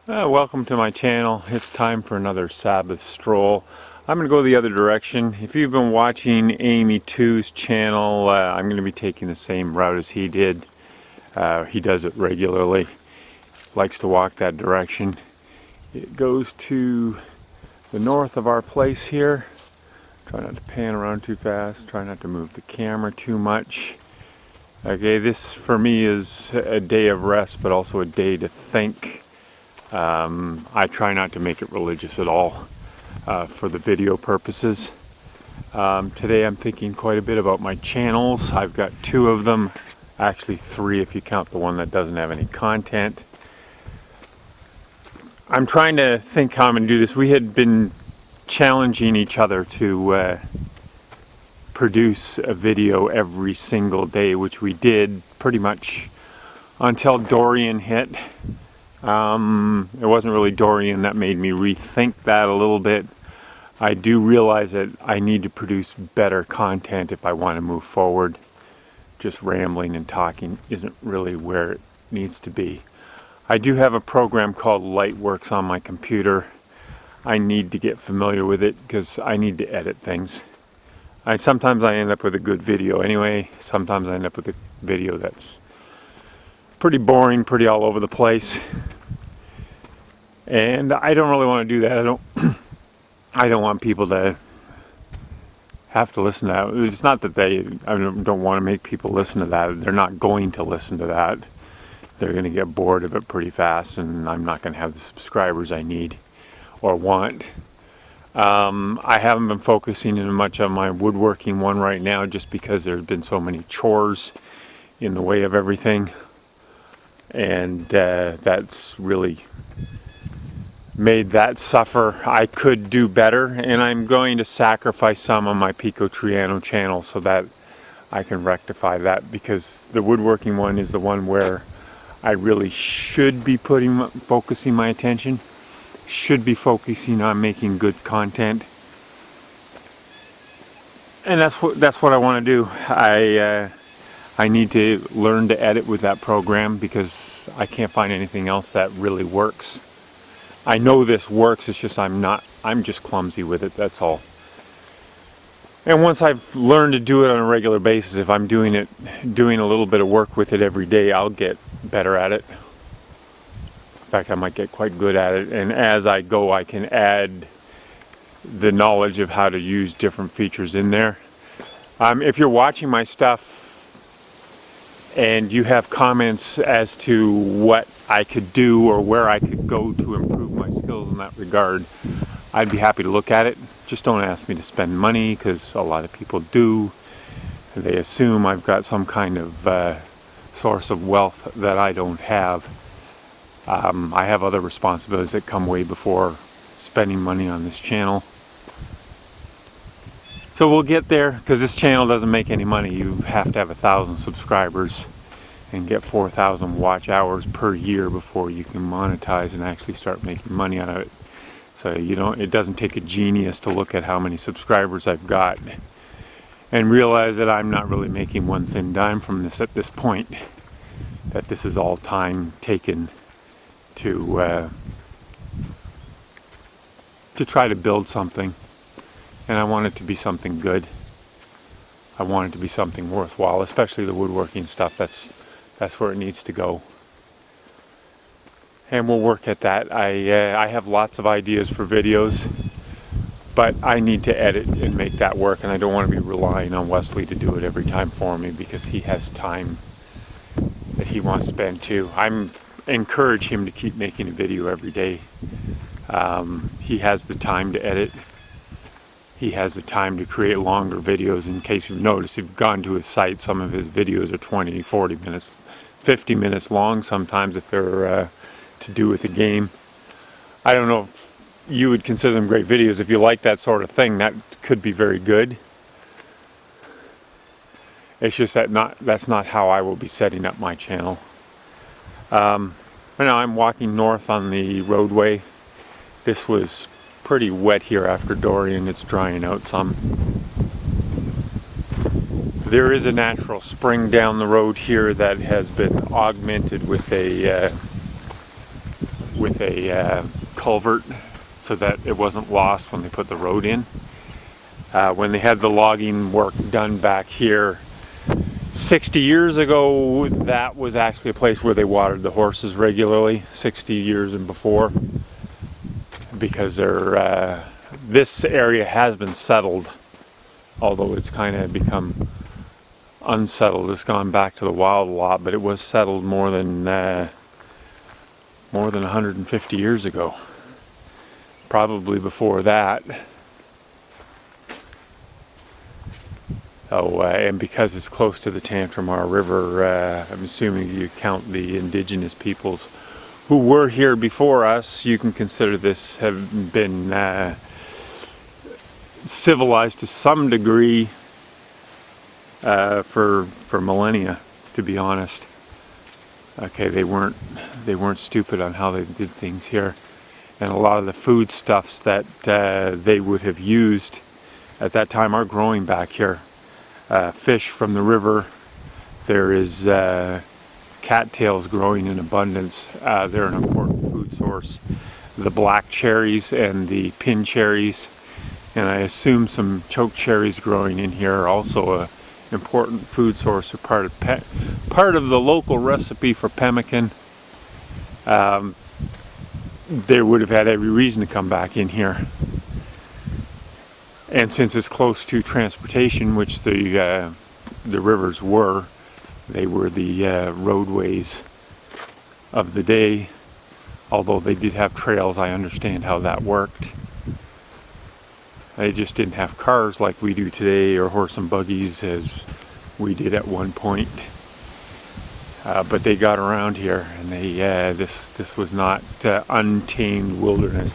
Welcome to my channel. It's time for another Sabbath stroll. I'm going to go the other direction. If you've been watching Amy 2's channel, I'm going to be taking the same route as he did. He does it regularly. Likes to walk that direction. It goes to the north of our place here. Try not to pan around too fast. Try not to move the camera too much. Okay, this for me is a day of rest, but also a day to think. I try not to make it religious at all for the video purposes. Today I'm thinking quite a bit about my channels. I've got 2 of them, actually 3 if you count the one that doesn't have any content. I'm trying to think how I'm going to do this. We had been challenging each other to produce a video every single day, which we did pretty much until Dorian hit. It wasn't really Dorian that made me rethink that a little bit. I do realize that I need to produce better content if I want to move forward. Just rambling and talking isn't really where it needs to be. I do have a program called Lightworks on my computer. I need to get familiar with it because I need to edit things. Sometimes I end up with a good video anyway. Sometimes I end up with a video that's pretty boring, pretty all over the place, and I don't really want to do that. I don't want people to have to listen to that. It's not that I don't want to make people listen to that. They're not going to listen to that. They're going to get bored of it pretty fast, and I'm not going to have the subscribers I need or want. I haven't been focusing in much on my woodworking one right now just because there's been so many chores in the way of everything. And that's really made that suffer. I could do better, and I'm going to sacrifice some on my Pico Triano channel so that I can rectify that, because the woodworking one is the one where I really should be focusing my attention, should be focusing on making good content, and that's what I want to do. I need to learn to edit with that program because I can't find anything else that really works. I know this works, it's just I'm just clumsy with it, that's all. And once I've learned to do it on a regular basis, if I'm doing a little bit of work with it every day, I'll get better at it. In fact, I might get quite good at it, and as I go I can add the knowledge of how to use different features in there. If you're watching my stuff and you have comments as to what I could do or where I could go to improve my skills in that regard, I'd be happy to look at it. Just don't ask me to spend money, because a lot of people do. They assume I've got some kind of source of wealth that I don't have. I have other responsibilities that come way before spending money on this channel. So we'll get there, because this channel doesn't make any money. You have to have 1,000 subscribers and get 4,000 watch hours per year before you can monetize and actually start making money out of it. So it doesn't take a genius to look at how many subscribers I've got and realize that I'm not really making one thin dime from this at this point. That this is all time taken to try to build something. And I want it to be something good. I want it to be something worthwhile, especially the woodworking stuff. That's where it needs to go. And we'll work at that. I have lots of ideas for videos, but I need to edit and make that work, and I don't want to be relying on Wesley to do it every time for me, because he has time that he wants to spend too. I encourage him to keep making a video every day. He has the time to edit. He has the time to create longer videos. In case you've noticed, if you've gone to his site, some of his videos are 20, 40 minutes, 50 minutes long sometimes if they're to do with a game. I don't know if you would consider them great videos. If you like that sort of thing, that could be very good. It's just that's not how I will be setting up my channel. Right now I'm walking north on the roadway. This was pretty wet here after Dorian. It's drying out some. There is a natural spring down the road here that has been augmented with a with a culvert so that it wasn't lost when they put the road in. When they had the logging work done back here 60 years ago, that was actually a place where they watered the horses regularly, 60 years and before, because this area has been settled, although it's kind of become unsettled. It's gone back to the wild a lot, but it was settled more than 150 years ago, probably before that. So, and because it's close to the Tantramar River, I'm assuming you count the indigenous peoples who were here before us, you can consider this have been civilized to some degree for millennia, to be honest. Okay, they weren't stupid on how they did things here, and a lot of the foodstuffs that they would have used at that time are growing back here. Fish from the river. There is cattails growing in abundance. They're an important food source. The black cherries and the pin cherries, and I assume some choke cherries growing in here, are also a important food source, or part of the local recipe for pemmican. They would have had every reason to come back in here. And since it's close to transportation, which the rivers were, they were the roadways of the day. Although they did have trails, I understand how that worked. They just didn't have cars like we do today, or horse and buggies as we did at one point. But they got around here, and they this was not untamed wilderness.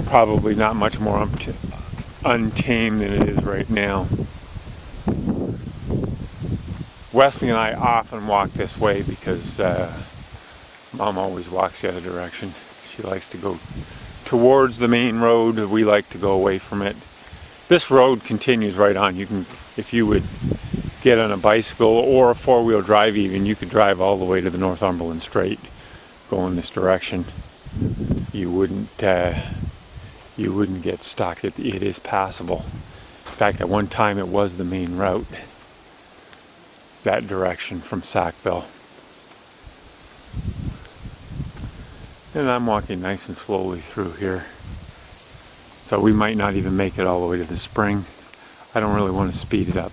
Probably not much more untamed than it is right now. Wesley and I often walk this way because Mom always walks the other direction. She likes to go towards the main road. We like to go away from it. This road continues right on. You can, if you would get on a bicycle or a four-wheel drive even, you could drive all the way to the Northumberland Strait, go in this direction. You wouldn't get stuck. It is passable. In fact, at one time it was the main route, that direction from Sackville. And I'm walking nice and slowly through here. So we might not even make it all the way to the spring. I don't really want to speed it up.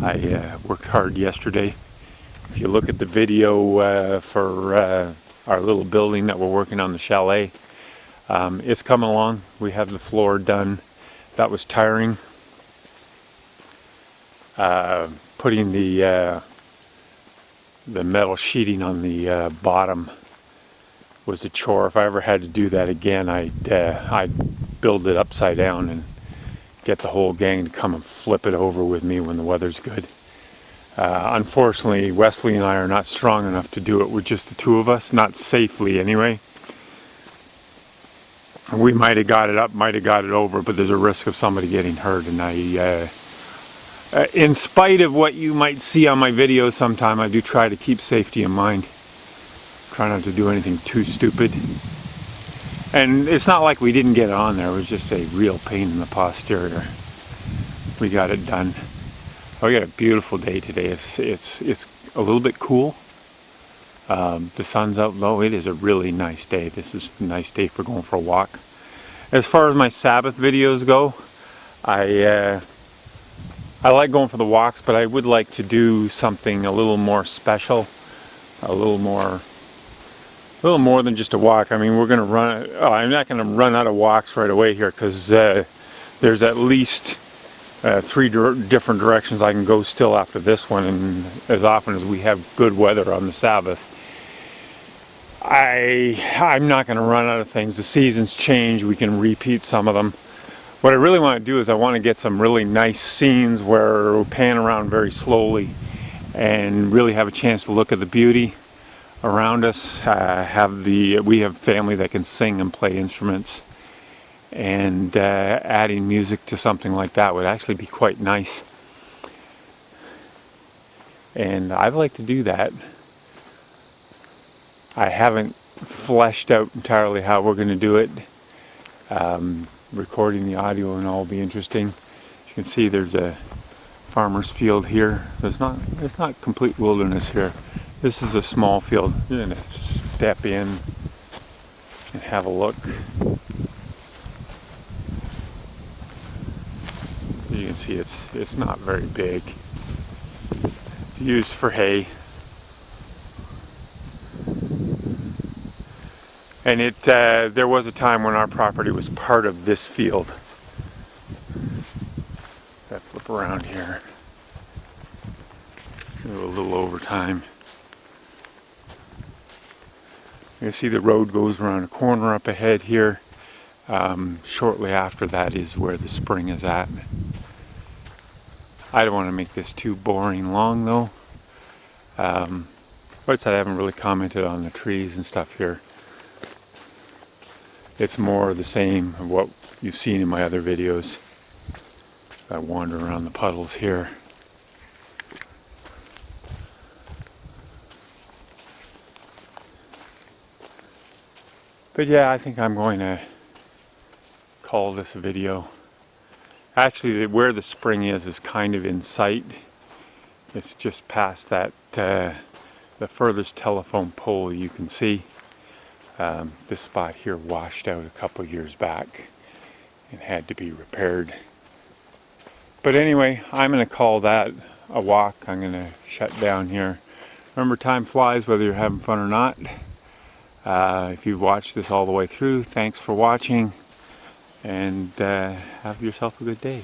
I worked hard yesterday. If you look at the video for our little building that we're working on, the chalet, it's coming along. We have the floor done. That was tiring. Putting the metal sheeting on the bottom was a chore. If I ever had to do that again, I'd build it upside down and get the whole gang to come and flip it over with me when the weather's good. Unfortunately, Wesley and I are not strong enough to do it with just the two of us, not safely anyway. We might have got it up, might have got it over, but there's a risk of somebody getting hurt, and in spite of what you might see on my videos sometime, I do try to keep safety in mind. Try not to do anything too stupid. And it's not like we didn't get it on there, it was just a real pain in the posterior. We got it done. We got a beautiful day today. It's a little bit cool. The sun's out low. It is a really nice day. This is a nice day for going for a walk. As far as my Sabbath videos go, I like going for the walks, but I would like to do something a little more special, a little more than just a walk. I mean, we're going to run. Oh, I'm not going to run out of walks right away here, because there's at least 3 different directions I can go still after this one, and as often as we have good weather on the Sabbath, I'm not going to run out of things. The seasons change. We can repeat some of them. What I really want to do is I want to get some really nice scenes where we pan around very slowly and really have a chance to look at the beauty around us. We have family that can sing and play instruments, and adding music to something like that would actually be quite nice. And I'd like to do that. I haven't fleshed out entirely how we're going to do it. Recording the audio and all will be interesting. As you can see, there's a farmer's field here. There's not complete wilderness here. This is a small field. You're going to step in and have a look. You can see it's not very big. It's used for hay. And there was a time when our property was part of this field. Let's flip around here. A little over time. You see the road goes around a corner up ahead here. Shortly after that is where the spring is at. I don't want to make this too boring long though. But I haven't really commented on the trees and stuff here. It's more the same of what you've seen in my other videos. I wander around the puddles here. But yeah, I think I'm going to call this a video. Actually, where the spring is kind of in sight. It's just past that, the furthest telephone pole you can see. This spot here washed out a couple years back and had to be repaired. But anyway, I'm going to call that a walk. I'm going to shut down here. Remember, time flies whether you're having fun or not. If you've watched this all the way through, thanks for watching, and have yourself a good day.